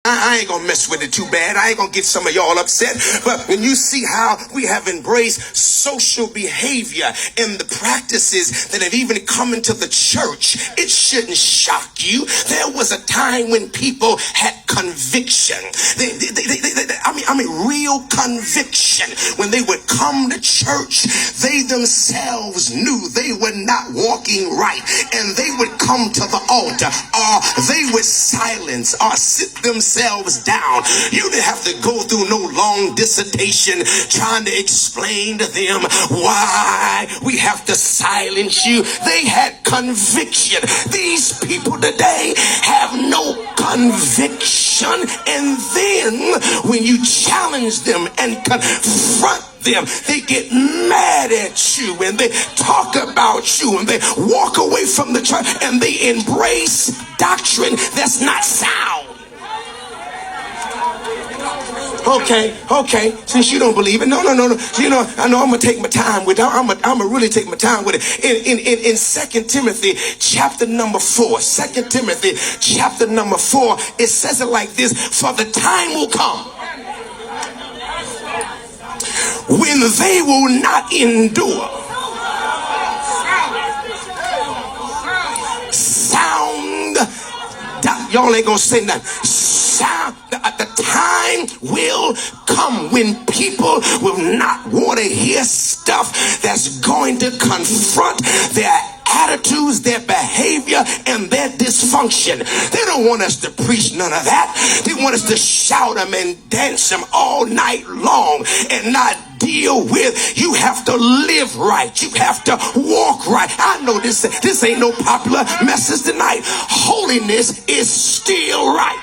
I ain't gonna mess with it too bad. I ain't gonna get some of y'all upset. But when you see how we have embraced social behavior and the practices that have even come into the church, it shouldn't shock you. There was a time when people had conviction. I mean, real conviction. When they would come to church, they themselves knew they were not walking right, and they would come to the altar, or they would silence or sit themselves down. You didn't have to go through no long dissertation trying to explain to them why we have to silence you. They had conviction. These people today have no conviction, and then when you challenge them and confront them, they get mad at you and they talk about you and they walk away from the church and they embrace doctrine that's not sound. Okay. Since you don't believe it, no. You know, I know I'm gonna take my time with it. I'm gonna really take my time with it. In 2 Timothy chapter number 4, 2 Timothy chapter number 4, it says it like this: for the time will come when they will not endure sound. Y'all ain't gonna say nothing. The time will come when people will not want to hear stuff that's going to confront their attitudes, their behavior, and their dysfunction. They don't want us to preach none of that. They want us to shout them and dance them all night long and not deal with, you have to live right. You have to walk right. I know this ain't no popular message tonight. Holiness is still right.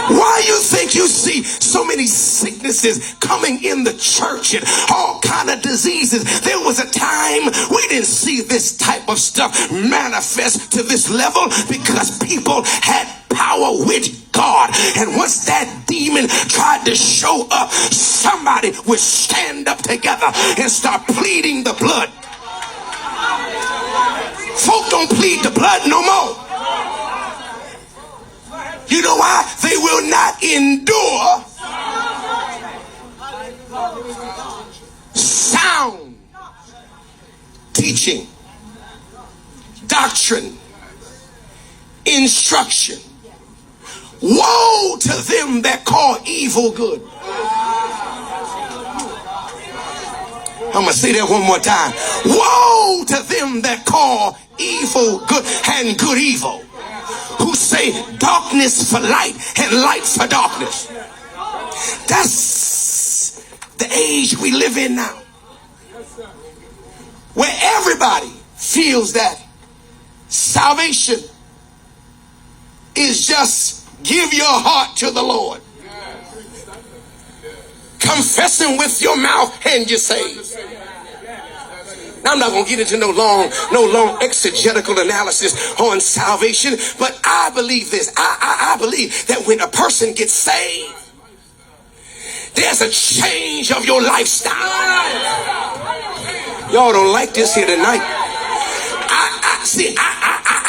Why you think you see so many sicknesses coming in the church and all kind of diseases? There was a time we didn't see this type of stuff manifest to this level because people had power with God. And once that demon tried to show up, somebody would stand up together and start pleading the blood. Folk don't plead the blood no more. You know why? They will not endure sound teaching, doctrine, instruction. Woe to them that call evil good. I'm going to say that one more time. Woe to them that call evil good and good evil, who say darkness for light and light for darkness. That's the age we live in now, where everybody feels that salvation is just give your heart to the Lord, confessing with your mouth and you're saved. Now, I'm not going to get into no long exegetical analysis on salvation, but I believe this. I believe that when a person gets saved, there's a change of your lifestyle. Y'all don't like this here tonight.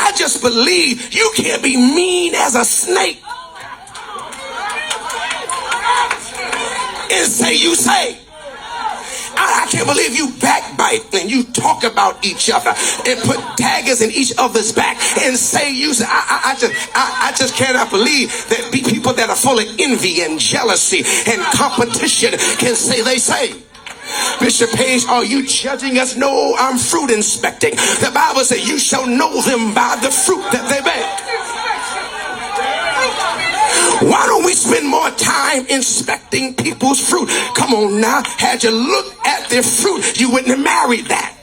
I just believe you can't be mean as a snake and say you say. I can't believe you backbite and you talk about each other and put daggers in each other's back and say you say. I just cannot believe that people that are full of envy and jealousy and competition can say they say. Bishop Page, are you judging us? No, I'm fruit inspecting. The Bible says you shall know them by the fruit that they bear. Why don't we spend more time inspecting people's fruit? Come on now. Had you looked at their fruit, you wouldn't have married that.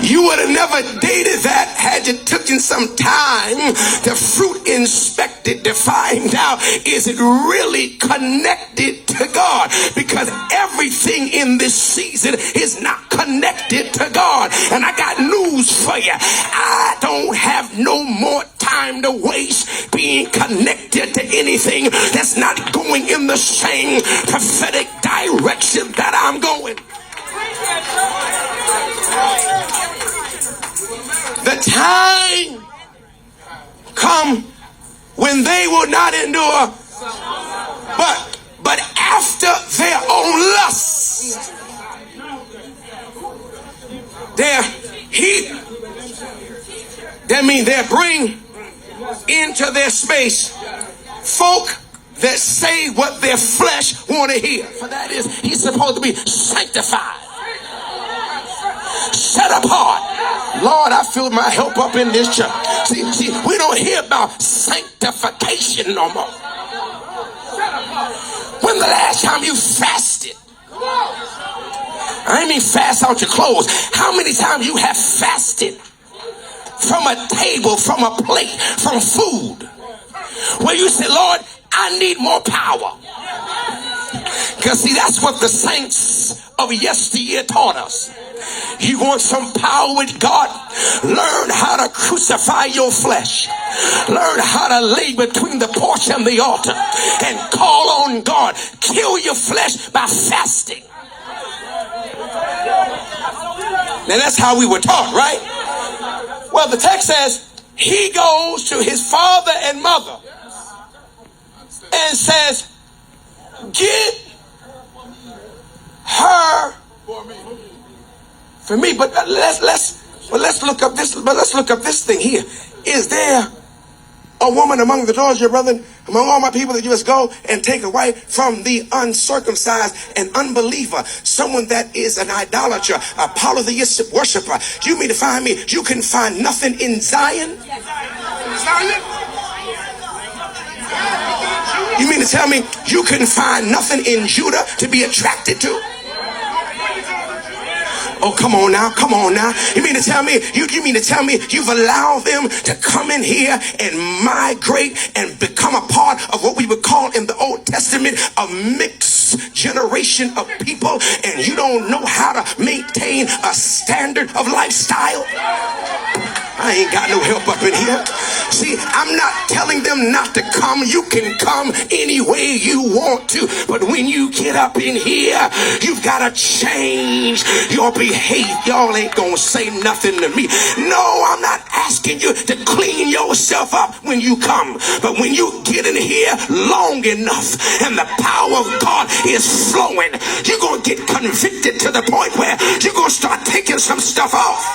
You would have never dated that had you taken some time to fruit inspect it to find out, is it really connected to God? Because everything in this season is not connected to God. And I got news for you. I don't have no more time to waste being connected to anything that's not going in the same prophetic direction that I'm going. time come when they will not endure, but after their own lusts, their heat, that means they bring into their space folk that say what their flesh want to hear. For that is, he's supposed to be sanctified, set apart. Lord, I feel my help up in this church. See, we don't hear about sanctification no more. When the last time you fasted? I mean fast out your clothes. How many times you have fasted from a table, from a plate, from food, where you say, Lord, I need more power? Because see, that's what the saints of yesteryear taught us. You want some power with God? Learn how to crucify your flesh. Learn how to lay between the porch and the altar and call on God. Kill your flesh by fasting. Now that's how we were taught, right? Well, the text says he goes to his father and mother and says, get her for me. But let's look up this. But let's look up this thing here. Is there a woman among the daughters of your brethren, among all my people, that you must go and take a wife from the uncircumcised and unbeliever, someone that is an idolater, a polytheistic worshiper? You mean to find me? You can find nothing in Zion? You mean to tell me you can find nothing in Judah to be attracted to? Oh, come on now, come on now. You mean to tell me, you mean to tell me you've allowed them to come in here and migrate and become a part of what we would call in the Old Testament a mixed generation of people, and you don't know how to maintain a standard of lifestyle? I ain't got no help up in here. See, I'm not telling them not to come. You can come any way you want to. But when you get up in here, you've got to change your behavior. Y'all ain't going to say nothing to me. No, I'm not asking you to clean yourself up when you come. But when you get in here long enough and the power of God is flowing, you're going to get convicted to the point where you're going to start taking some stuff off.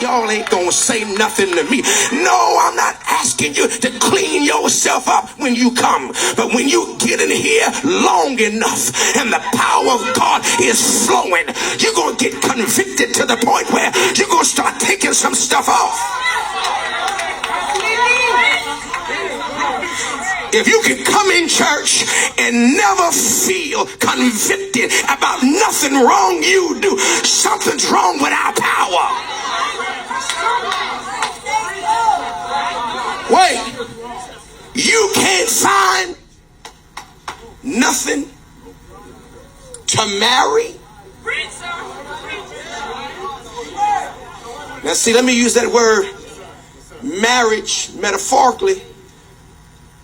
Y'all ain't gonna say nothing to me. No, I'm not asking you to clean yourself up when you come. But when you get in here long enough and the power of God is flowing, you're gonna get convicted to the point where you're gonna start taking some stuff off. If you can come in church and never feel convicted about nothing wrong you do, something's wrong with our power. Wait, you can't find nothing to marry? Now see, let me use that word marriage metaphorically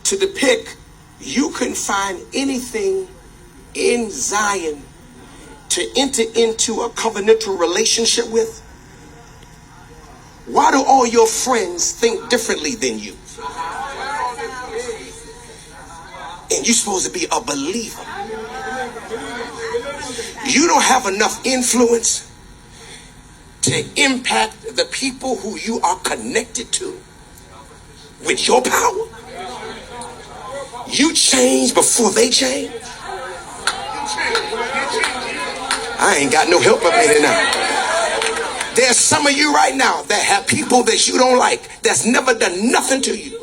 to depict you can find anything in Zion to enter into a covenantal relationship with. Why do all your friends think differently than you? And you're supposed to be a believer. You don't have enough influence to impact the people who you are connected to with your power. You change before they change. I ain't got no help up in here now. There's some of you right now that have people that you don't like, that's never done nothing to you.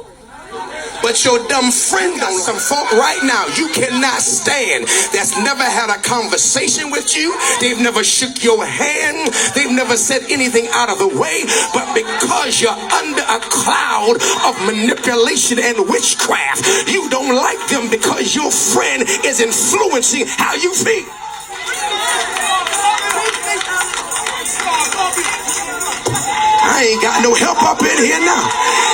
But your dumb friend got some folk right now you cannot stand, that's never had a conversation with you. They've never shook your hand. They've never said anything out of the way. But because you're under a cloud of manipulation and witchcraft, you don't like them because your friend is influencing how you feel. I ain't got no help up in here now.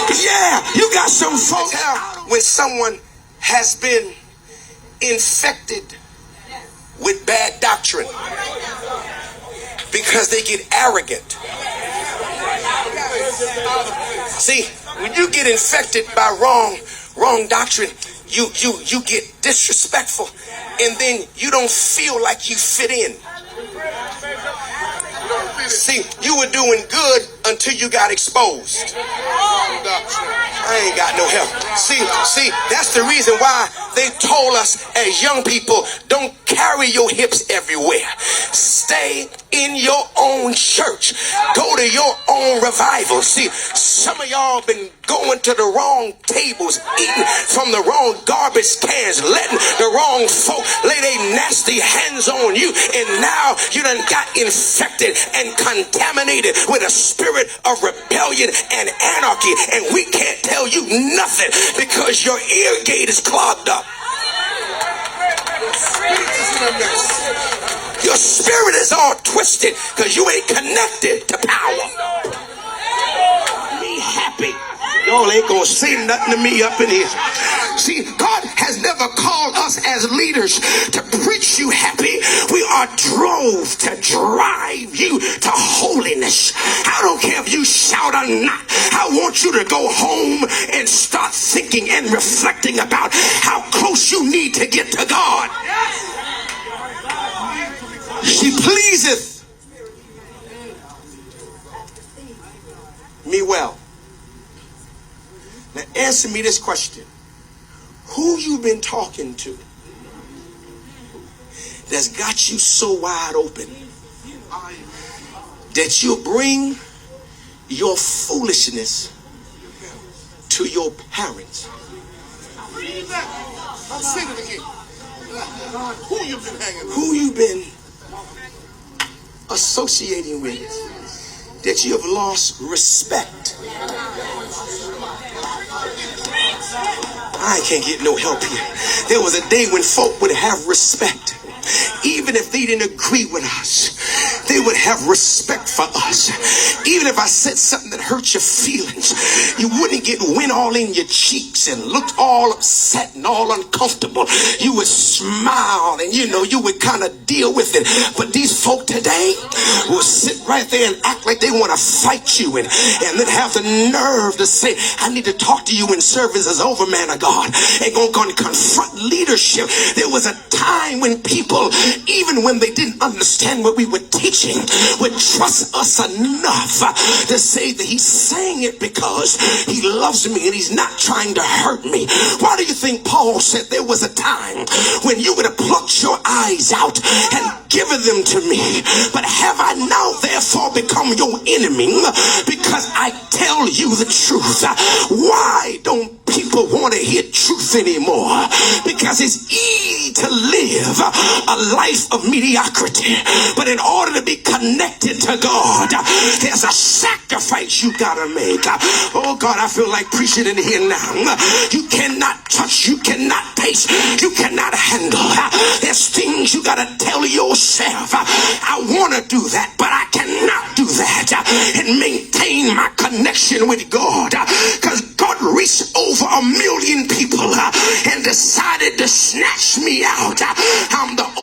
Yeah, you got some folks out when someone has been infected with bad doctrine. Because they get arrogant. See, when you get infected by wrong doctrine, you get disrespectful, and then you don't feel like you fit in. See, you were doing good until you got exposed. I ain't got no help. See, that's the reason why they told us as young people, don't carry your hips everywhere. Stay in your own church. Go to your own revival. See, some of y'all been going to the wrong tables, eating from the wrong garbage cans, letting the wrong folk lay their nasty hands on you, and now you done got infected and contaminated with a spirit of rebellion and anarchy, and we can't tell you nothing because your ear gate is clogged up. Your spirit is all twisted because you ain't connected to power. Be happy. Y'all ain't gonna say nothing to me up in here. See, God has never called us as leaders to preach you happy. We are drove to drive you to holiness. I don't care if you shout or not. I want you to go home and start thinking and reflecting about how close you need to get to God. She pleaseth me well. Now answer me this question. Who you been talking to that's got you so wide open that you'll bring your foolishness to your parents? Who you been associating with that you have lost respect? I can't get no help here. There was a day when folk would have respect. Even if they didn't agree with us, they would have respect for us. Even if I said something that hurt your feelings, you wouldn't get wind all in your cheeks and looked all upset and all uncomfortable. You would smile and you would kind of deal with it. But these folk today will sit right there and act like they want to fight you and then have the nerve to say, I need to talk to you when service is over, man of God. And going to confront leadership. There was a time when people, even when they didn't understand what we were teaching, would trust us enough to say that he's saying it because he loves me and he's not trying to hurt me. Why do you think Paul said there was a time when you would have plucked your eyes out and given them to me? But have I now therefore become your enemy because I tell you the truth? Why don't people want to hear truth anymore? Because it's easy to live a life of mediocrity, but in order to be connected to God, there's a sacrifice you gotta make. Oh God, I feel like preaching in here now. You cannot touch, you cannot taste, you cannot handle. There's things you gotta tell yourself. I want to do that, but I cannot do that and maintain my connection with God, because God reached over 1 million people and decided to snatch me out. I'm the